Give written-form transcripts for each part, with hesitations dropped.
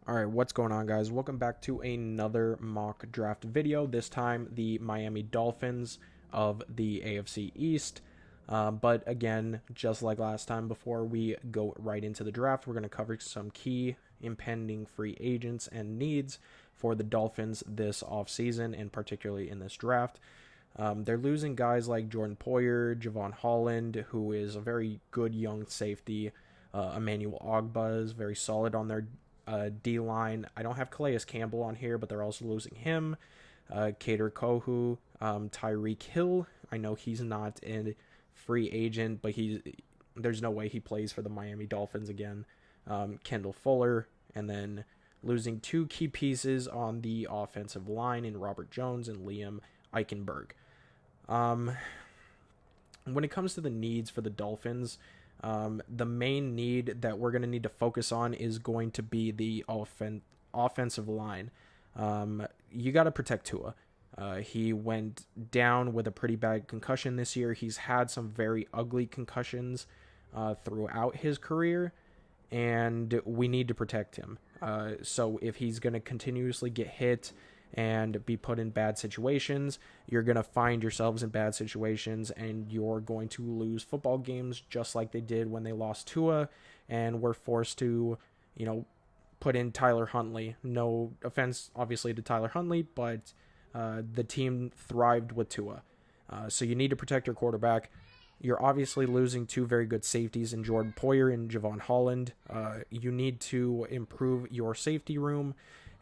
Alright, what's going on, guys? Welcome back to another mock draft video. This time, the Miami Dolphins of the AFC East. But again, just like last time, before we go right into the draft, we're going to cover some key impending free agents and needs for the Dolphins this offseason, and particularly in this draft. They're losing guys like Jordan Poyer, Javon Holland, who is a very good young safety. Emmanuel Ogbah is very solid on their D-line. I don't have Calais Campbell on here, but they're also losing him. Kader Kohu, Tyreek Hill. I know he's not a free agent, but there's no way he plays for the Miami Dolphins again. Kendall Fuller, and then losing two key pieces on the offensive line in Robert Jones and Liam Eichenberg. When it comes to the needs for the Dolphins, the main need that we're going to need to focus on is going to be the offensive line. You got to protect Tua. He went down with a pretty bad concussion this year. He's had some very ugly concussions throughout his career, and we need to protect him. So if he's going to continuously get hit and be put in bad situations, you're going to find yourselves in bad situations, and you're going to lose football games just like they did when they lost Tua and were forced to, put in Tyler Huntley. No offense, obviously, to Tyler Huntley, but the team thrived with Tua. So you need to protect your quarterback. You're obviously losing two very good safeties in Jordan Poyer and Javon Holland. You need to improve your safety room.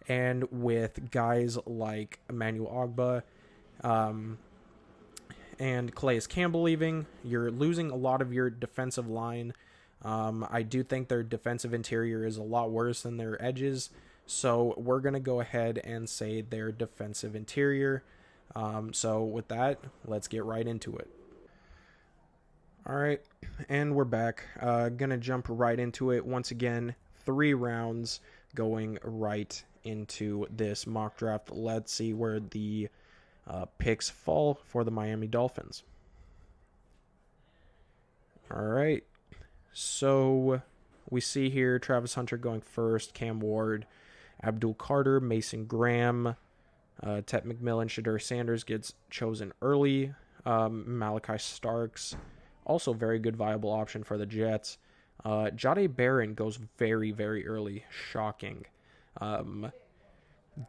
And with guys like Emmanuel Ogbah and Calais Campbell leaving, you're losing a lot of your defensive line. I do think their defensive interior is a lot worse than their edges. So we're going to go ahead and say their defensive interior. So with that, let's get right into it. All right, and we're back. Gonna jump right into it. Once again, 3 rounds going right into this mock draft. Let's see where the picks fall for the Miami Dolphins. All right, so we see here Travis Hunter going first, Cam Ward, Abdul Carter, Mason Graham, Tet McMillan, Shadur Sanders gets chosen early, Malachi Starks, also very good viable option for the Jets. Jahdae Barron goes very, very early. Shocking.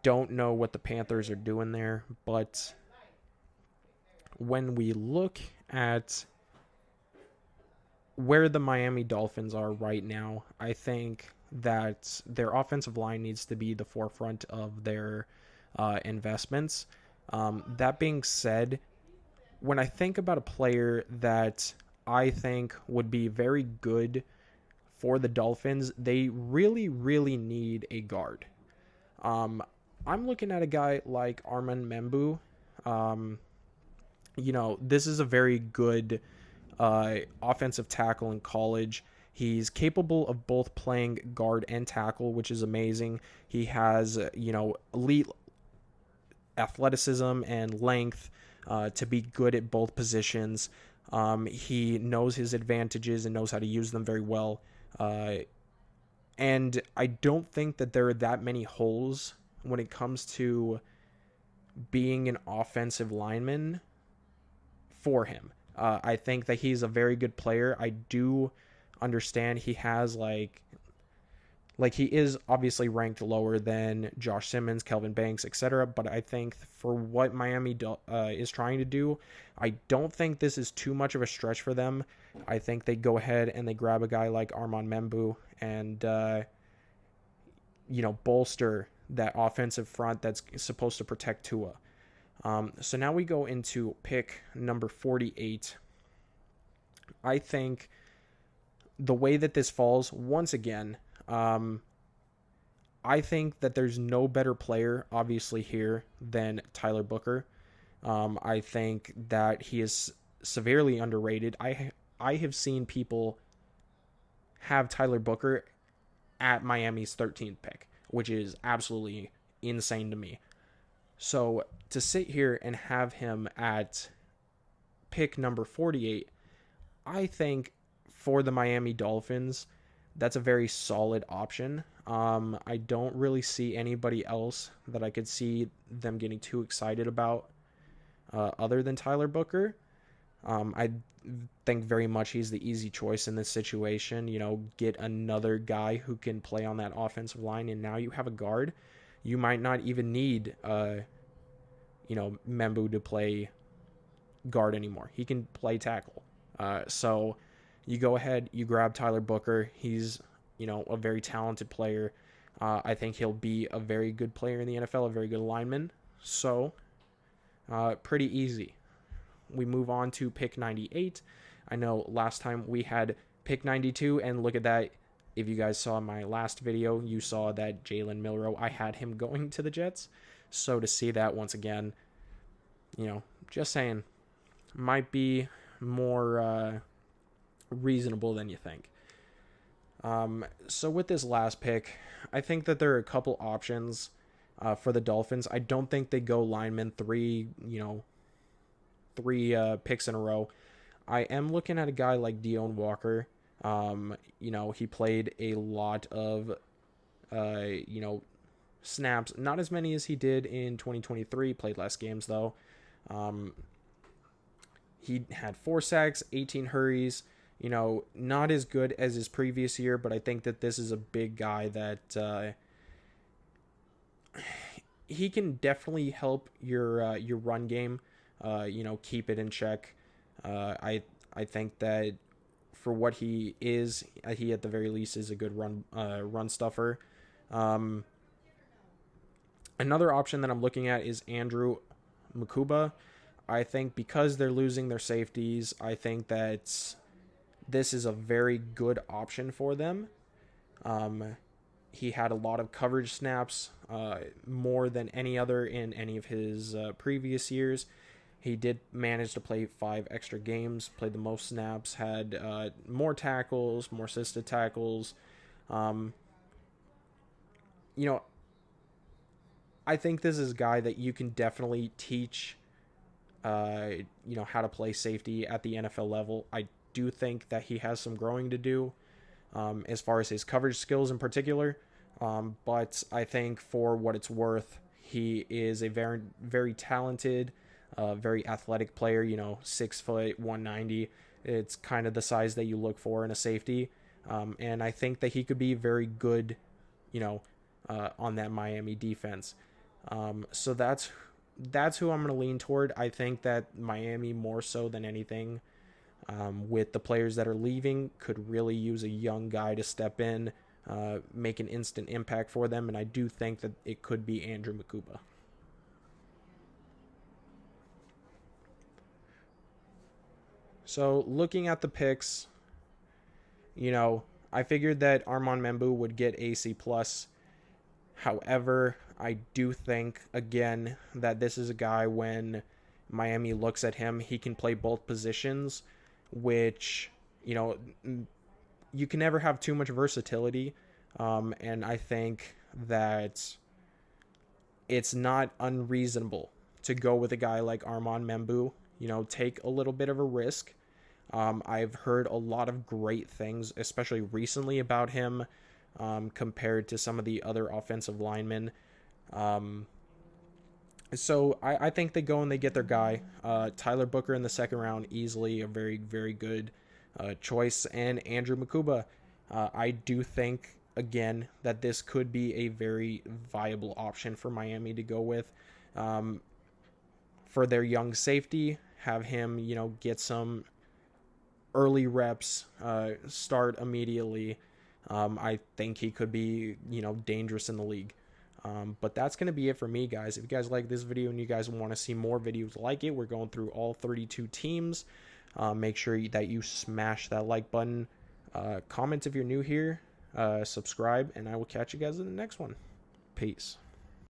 Don't know what the Panthers are doing there, but when we look at where the Miami Dolphins are right now, I think that their offensive line needs to be the forefront of their investments. That being said, when I think about a player that I think would be very good for the Dolphins, they really, really need a guard. I'm looking at a guy like Armand Membu. This is a very good offensive tackle in college. He's capable of both playing guard and tackle, which is amazing. He has, elite athleticism and length to be good at both positions. He knows his advantages and knows how to use them very well. And I don't think that there are that many holes when it comes to being an offensive lineman for him. I think that he's a very good player. I do understand he has like he is obviously ranked lower than Josh Simmons, Kelvin Banks, etc. But I think for what Miami is trying to do, I don't think this is too much of a stretch for them. I think they go ahead and they grab a guy like Armand Membu and, bolster that offensive front that's supposed to protect Tua. So now we go into pick number 48. I think the way that this falls, once again, I think that there's no better player, obviously, here than Tyler Booker. I think that he is severely underrated. I have seen people have Tyler Booker at Miami's 13th pick, which is absolutely insane to me. So to sit here and have him at pick number 48, I think for the Miami Dolphins, that's a very solid option. I don't really see anybody else that I could see them getting too excited about other than Tyler Booker. I think very much he's the easy choice in this situation. Get another guy who can play on that offensive line, and now you have a guard. You might not even need, Membu to play guard anymore. He can play tackle. So you go ahead, you grab Tyler Booker. He's, a very talented player. I think he'll be a very good player in the NFL, a very good lineman. So, pretty easy. We move on to pick 98. I know last time we had pick 92, and look at that. If you guys saw my last video, you saw that Jalen Milroe, I had him going to the Jets. So to see that once again, just saying, might be more reasonable than you think. So with this last pick, I think that there are a couple options for the Dolphins. I don't think they go lineman three picks in a row. I am looking at a guy like Deone Walker. He played a lot of, snaps. Not as many as he did in 2023. Played less games, though. He had 4 sacks, 18 hurries. Not as good as his previous year, but I think that this is a big guy that he can definitely help your run game. Keep it in check. I think that for what he is, he at the very least is a good run stuffer. Another option that I'm looking at is Andrew Mukuba. I think because they're losing their safeties, I think that this is a very good option for them. He had a lot of coverage snaps, more than any other in any of his previous years. He did manage to play 5 extra games, played the most snaps, had more tackles, more assisted tackles. I think this is a guy that you can definitely teach, how to play safety at the NFL level. I do think that he has some growing to do as far as his coverage skills in particular. But I think for what it's worth, he is a very, very talented, very athletic player, 6 foot, 190. It's kind of the size that you look for in a safety. And I think that he could be very good, on that Miami defense. So that's who I'm going to lean toward. I think that Miami, more so than anything, with the players that are leaving, could really use a young guy to step in, make an instant impact for them. And I do think that it could be Andrew Mukuba. So looking at the picks, I figured that Armand Membu would get AC+. However, I do think, again, that this is a guy when Miami looks at him, he can play both positions, which, you can never have too much versatility. And I think that it's not unreasonable to go with a guy like Armand Membu, take a little bit of a risk. I've heard a lot of great things, especially recently, about him compared to some of the other offensive linemen. So I think they go and they get their guy. Tyler Booker in the second round, easily a very, very good choice. And Andrew Mukuba, I do think, again, that this could be a very viable option for Miami to go with. For their young safety, have him, get some early reps, start immediately. I think he could be, dangerous in the league. But that's going to be it for me, guys. If you guys like this video and you guys want to see more videos like it, we're going through all 32 teams. Make sure that you smash that like button. Comment if you're new here. Subscribe, and I will catch you guys in the next one. Peace.